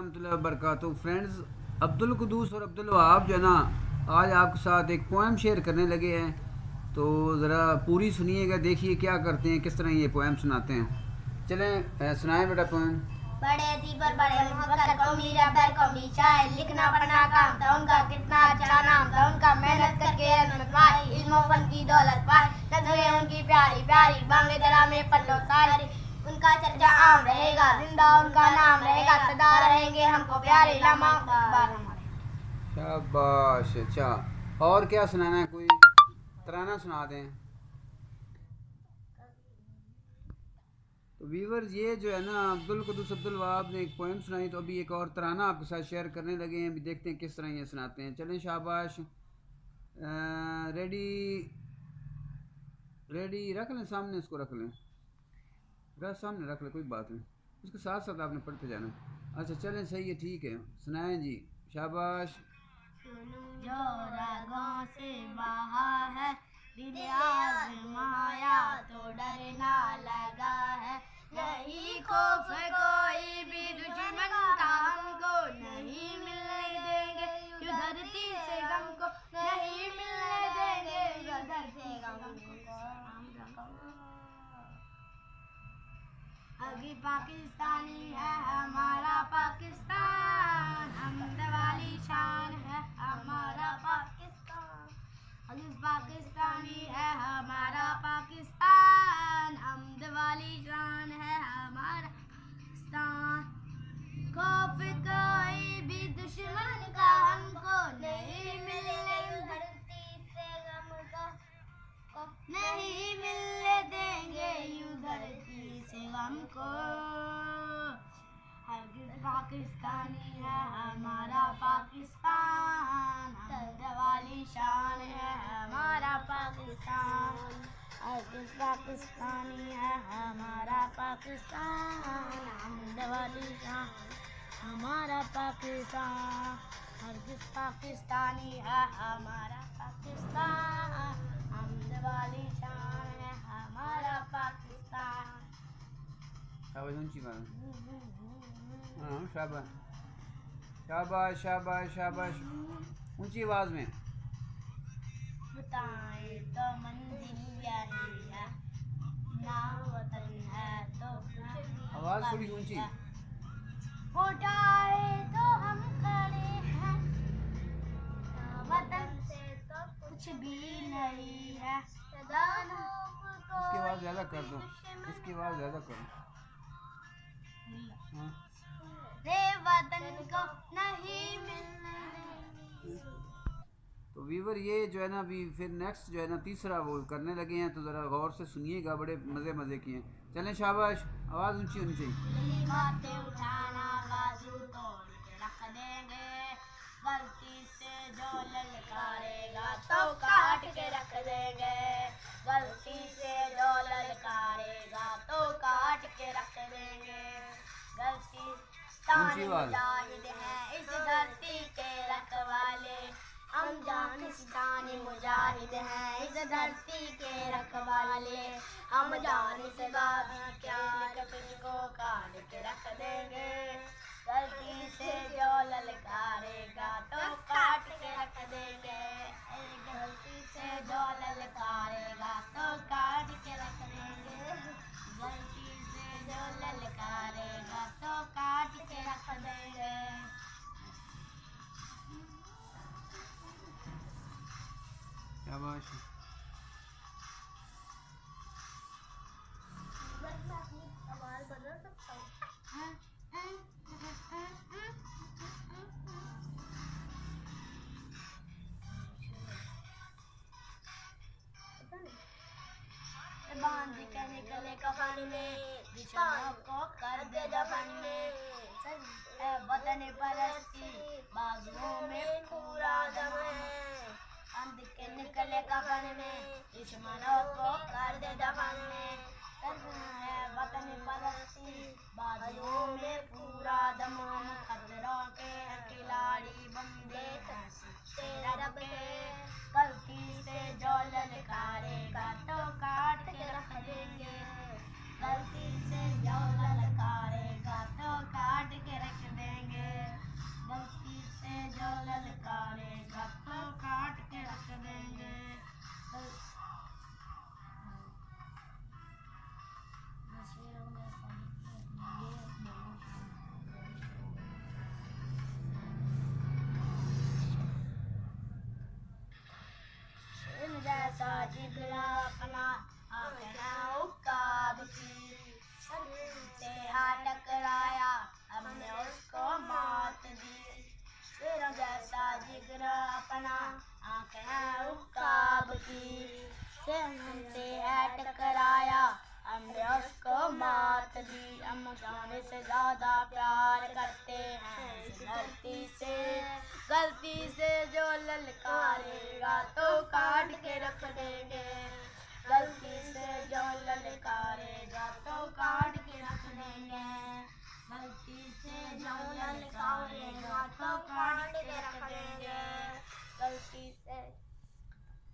रहमतुल्लाहि व बरकातुहू। फ्रेंड्स, अब्दुल कुदूस और अब्दुल वहाब जो है ना, आज आपके साथ एक पोएम शेयर करने लगे हैं। तो ज़रा पूरी सुनिएगा, देखिए क्या करते हैं, किस तरह ये पोएम सुनाते हैं। चलें सुनाएं बेटा पोएम। बड़े थी पर बड़े मुफक्कर कौमी रहबर कौमी शायर, लिखना पढ़ना काम था उनका, कितना अच्छा नाम था उनका, मेहनत करके अजमत पाई, इल्म फन की दौलत पाई, नज़रें उनकी प्यारी प्यारी, बांगे दरा में पल्लो सारी, उनका चर्चा आम रहेगा, जिंदा उनका नाम रहेगा, सदा रहेंगे हमको प्यारे लम्हा अखबार हमारे। शाबाश। अच्छा, और क्या सुनाना है? कोई तराना सुना दें। तो व्यूवर्स, ये जो है ना, अब्दुल कुदूस अब्दुल वहाब ने एक पोएम सुनाई, तो अभी एक और तराना आपके साथ शेयर करने लगे हैं। अभी देखते हैं किस तरह ये सुनाते हैं। चलें, शाबाश। रेडी रेडी रख लें, सामने इसको रख लें, सामने रख लें, कोई बात नहीं, उसके साथ साथ आपने पढ़ते जाना। अच्छा चलें, सही है, ठीक है, सुनाएं जी, शाबाश। जो रगों से बहा है दिल आज़माया तो डरना लगा है, नहीं खौफ कोई भी दुश्मन का हमको, नहीं मिलने देंगे क्यों धरती से गम को, नहीं मिलने देंगे क्यों धरती से गम को। अभी पाकिस्तानी है हमारा पाकिस्तान, हमद वाली शान है हमारा पाकिस्तान, अभी पाकिस्तानी है हमारा पाकिस्तान, हमद वाली शान है हमारा पाकिस्तान, खौफ कोई भी दुश्मन का हमको, नहीं मिलने धरती से गम को, नहीं मिलने देंगे यूं धरती से हमको। हरगिज़ पाकिस्तानी है हमारा पाकिस्तान, हमद वाली शान है हमारा पाकिस्तान, हरगिज़ पाकिस्तानी है हमारा पाकिस्तान, हमद वाली शान हमारा पाकिस्तान, हरगिज़ पाकिस्तानी है हमारा पाकिस्तान, हमद वाली शान है हमारा पाकिस्तान। शाबाश, ऊंची बात। हाँ, शाबाश शाबाश शाबाश शाबाश, ऊंची आवाज में। बताएं तो मंजिल यही है, ना वतन है तो आवाज थोड़ी ऊंची। उठाए तो हम खड़े हैं, वतन से तो कुछ भी नहीं है, इसकी आवाज ज्यादा कर दो, इसकी आवाज ज्यादा करो। हाँ। रे वतन को नहीं मिलने। तो वीवर, ये जो है ना, अभी फिर नेक्स्ट जो है ना, तीसरा वो करने लगे हैं, तो ज़रा गौर से सुनिएगा, बड़े मज़े मज़े किए हैं। चलें, शाबाश, आवाज़ ऊंची होनी चाहिए। बातें उठाना बाजू तोड़ के रख देंगे, गलती से जो ललकारेगा तो काट के रख देंगे, गलती से जो ललकारेगा तो काट के रख देंगे, गलती मुजाहिद हैं इस धरती के रखवाले, हम जानिस्तानी मुजाहिद हैं इस धरती के रखवाले, हम जानिस्ता भी क्या तुझको काट के रख देंगे, गलती से जो ललकारेगा तो काट के रख देंगे, गलती से जो ललकारेगा तो काट के रख देंगे, गलती से जो ललकारेगा तो काट के रख देंगे। शाबाश। मैं अपनी आवाज बदल सकता हूँ? बांध के निकले कफन में, बिछड़ों को कर दे दफन में, वतन परस्ती बाजुओं में पूरा दम है, बांध के निकले कफन में, दुश्मनों को कर दे दफन में, वतन परस्ती बाजुओं में पूरा दम, खतरों के खिलाड़ी बंदे हैं तेरा रब के, गलती से जो ललकारेगा तो काट के रख देंगे, गलती से जो ललकारेगा तो काट के रख देंगे। गलती से जो ललकारेगा तो काट के रख देंगे, गलती से जो ललकारेगा तो काट के रख देंगे, गलती से जो ललकारेगा तो काट के रख देंगे, गलती से